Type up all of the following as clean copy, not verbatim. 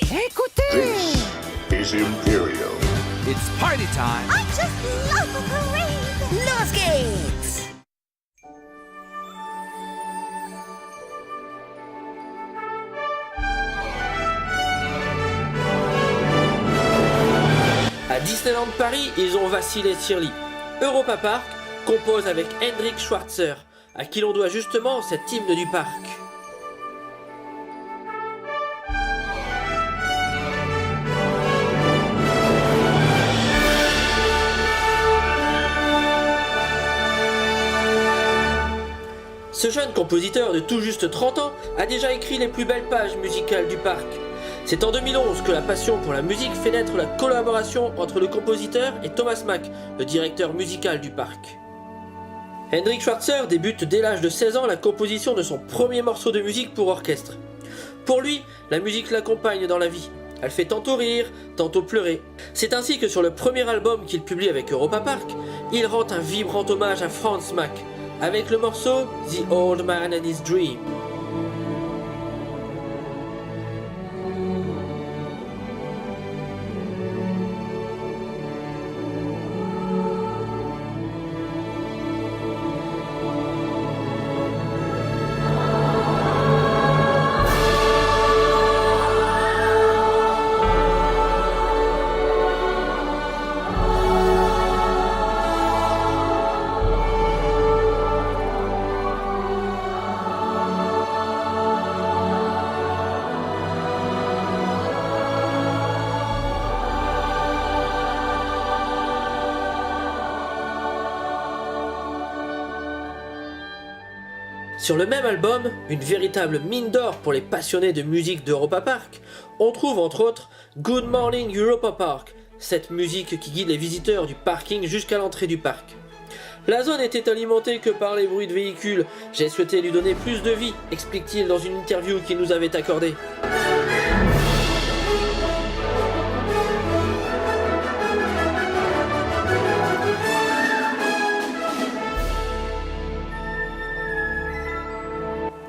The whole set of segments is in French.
Écoutez! This is Imperial. It's party time! I just love a parade! Los Gates! À Disneyland Paris, ils ont vacillé sur lit. Europa Park compose avec Hendrik Schwarzer, à qui l'on doit justement cet hymne du parc. Ce jeune compositeur de tout juste 30 ans a déjà écrit les plus belles pages musicales du parc. C'est en 2011 que la passion pour la musique fait naître la collaboration entre le compositeur et Thomas Mack, le directeur musical du parc. Hendrik Schwarzer débute dès l'âge de 16 ans la composition de son premier morceau de musique pour orchestre. Pour lui, la musique l'accompagne dans la vie. Elle fait tantôt rire, tantôt pleurer. C'est ainsi que sur le premier album qu'il publie avec Europa Park, il rend un vibrant hommage à Franz Mack, avec le morceau The Old Man and His Dream. Sur le même album, une véritable mine d'or pour les passionnés de musique d'Europa Park, on trouve entre autres Good Morning Europa Park, cette musique qui guide les visiteurs du parking jusqu'à l'entrée du parc. La zone était alimentée que par les bruits de véhicules, j'ai souhaité lui donner plus de vie, explique-t-il dans une interview qu'il nous avait accordée.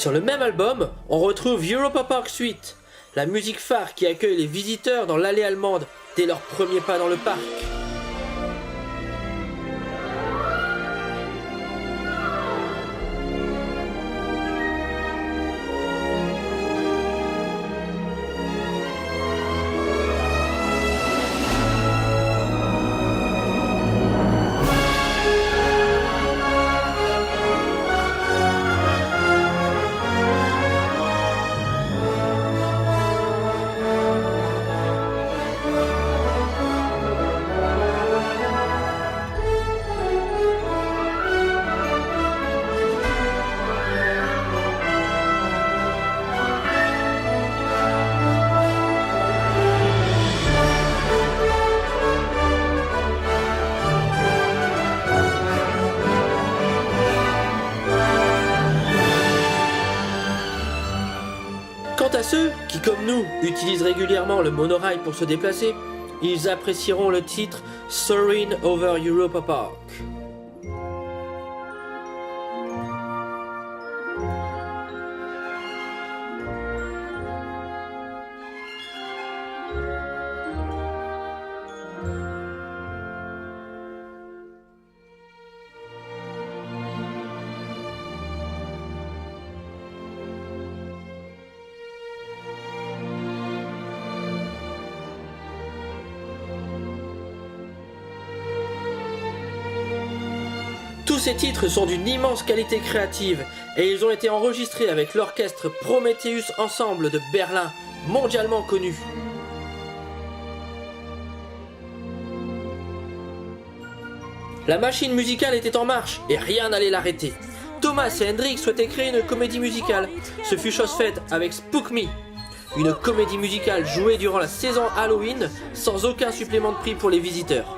Sur le même album, on retrouve Europa Park Suite, la musique phare qui accueille les visiteurs dans l'allée allemande dès leur premier pas dans le parc. Quant à ceux qui, comme nous, utilisent régulièrement le monorail pour se déplacer, ils apprécieront le titre Soaring over Europa Park. Tous ces titres sont d'une immense qualité créative et ils ont été enregistrés avec l'orchestre Prometheus Ensemble de Berlin, mondialement connu. La machine musicale était en marche et rien n'allait l'arrêter. Thomas et Hendrik souhaitaient créer une comédie musicale. Ce fut chose faite avec Spook Me, une comédie musicale jouée durant la saison Halloween sans aucun supplément de prix pour les visiteurs.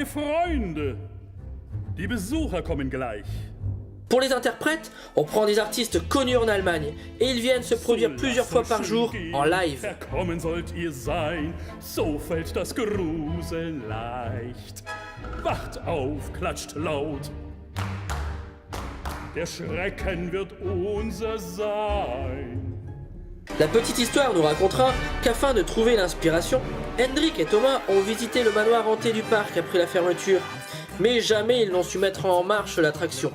meine Freunde. Die Besucher kommen gleich. Pour les interprètes, on prend des artistes connus en Allemagne et ils viennent se produire plusieurs fois par jour en live. Verkommen sollt ihr sein, so fällt das Gruseln leicht. Wacht auf, klatscht laut. Der Schrecken wird unser sein. La petite histoire nous racontera qu'afin de trouver l'inspiration, Hendrik et Thomas ont visité le manoir hanté du parc après la fermeture, mais jamais ils n'ont su mettre en marche l'attraction.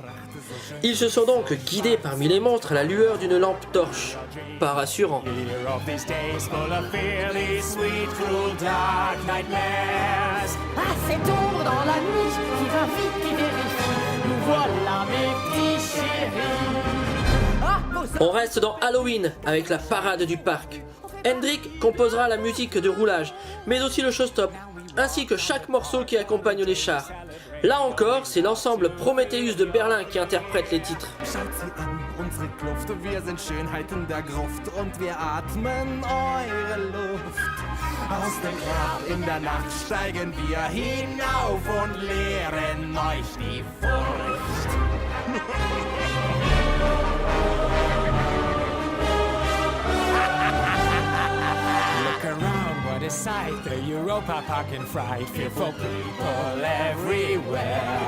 Ils se sont donc guidés parmi les monstres à la lueur d'une lampe torche. Pas rassurant. Ah, cette ombre dans la nuit qui va vite et vérifie. Nous voilà mes petits chéris. Ah, On reste dans Halloween avec la parade du parc. Hendrik composera la musique de roulage, mais aussi le showstop, ainsi que chaque morceau qui accompagne les chars. Là encore, c'est l'ensemble Prometheus de Berlin qui interprète les titres. Schaut sie an, unsere Kluft, wir sind Schönheiten der Gruft und wir atmen eure Luft. Aus dem Grab in der Nacht steigen wir hinauf und lehren euch die Furcht. Look around, what a sight, the Europa Park in fright, fearful people everywhere.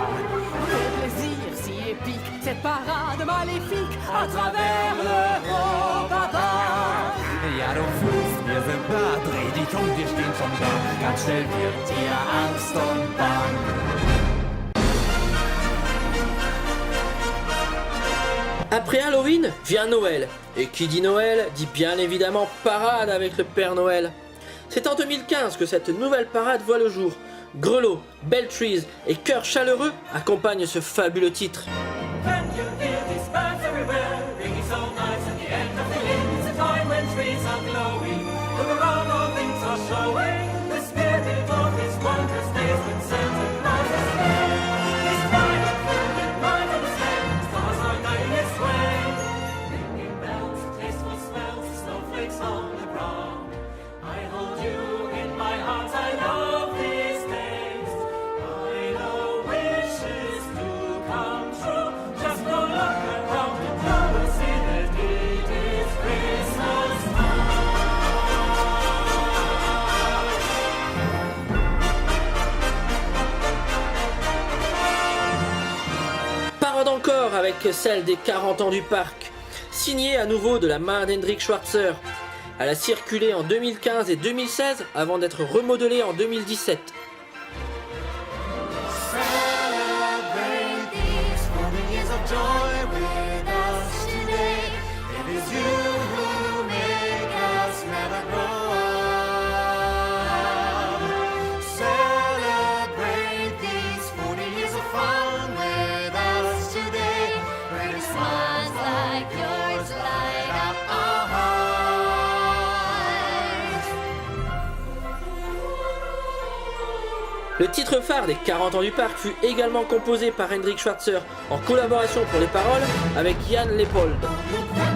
quel plaisir si épique, cette parade maléfique à travers l'Europa Park. Ja, du fühlst, wir sind da, dreh dich um, wir stehen schon da. Ganz schnell wird dir Angst und Bang. Après Halloween, vient Noël. Et qui dit Noël, dit bien évidemment parade avec le Père Noël. C'est en 2015 que cette nouvelle parade voit le jour. Grelots, bell trees et chœurs chaleureux accompagnent ce fabuleux titre. Can you hear these birds everywhere? Ringing so nice at the end of the year. It's a time when trees are glowing. Look around, all things are showing. The spirit of his wondrous days when Santa Claus is here. He's riding through the night on his sleigh. Stars are guiding his way. Ringing bells, tasteful smells, snowflakes on the ground. I hold you in my arms, I love these days. I know wishes do come true. Just go look around and you will see that it is Christmas time. Parade encore avec celle des 40 ans du parc, signée à nouveau de la main d'Hendrik Schwarzer. Elle a circulé en 2015 et 2016 avant d'être remodelée en 2017. Celebrate these 40 years of joy with us today. It is you who make us never grow up. Celebrate these 40 years of fun with us today. When smiles like yours light up our hearts. Le titre phare des 40 ans du parc fut également composé par Hendrik Schwarzer en collaboration pour les paroles avec Jan Leopold. The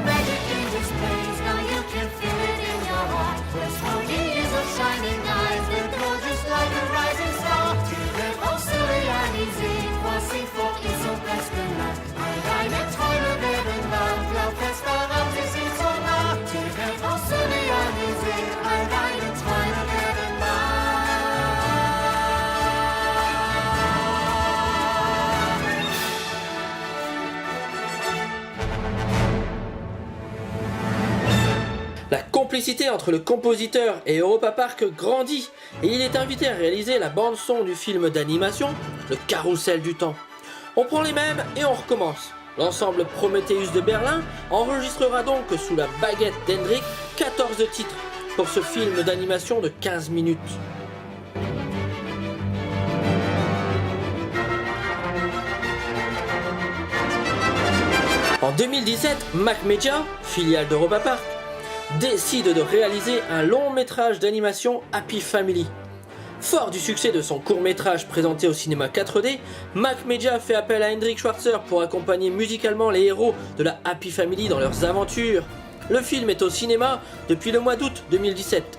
magic in this place, now you can feel it in your heart. There's 40 years of shining eyes that glow just like a rising star. Let uns realisieren, was sie vor uns so fest gemacht. All deine Träume werden wahr, glaub fest daran, sie sind so nah. Let uns realisieren, all deine Träume werden wahr. La complicité entre le compositeur et Europa Park grandit et il est invité à réaliser la bande-son du film d'animation, Le Carrousel du Temps. On prend les mêmes et on recommence. L'ensemble Prometheus de Berlin enregistrera donc sous la baguette d'Hendrik 14 titres pour ce film d'animation de 15 minutes. En 2017, Mac Media, filiale d'Europa Park, décide de réaliser un long métrage d'animation Happy Family. Fort du succès de son court métrage présenté au cinéma 4D, Mac Media fait appel à Hendrik Schwarzer pour accompagner musicalement les héros de la Happy Family dans leurs aventures. Le film est au cinéma depuis le mois d'août 2017.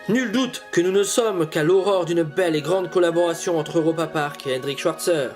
Nul doute que nous ne sommes qu'à l'aurore d'une belle et grande collaboration entre Europa Park et Hendrik Schwarzer.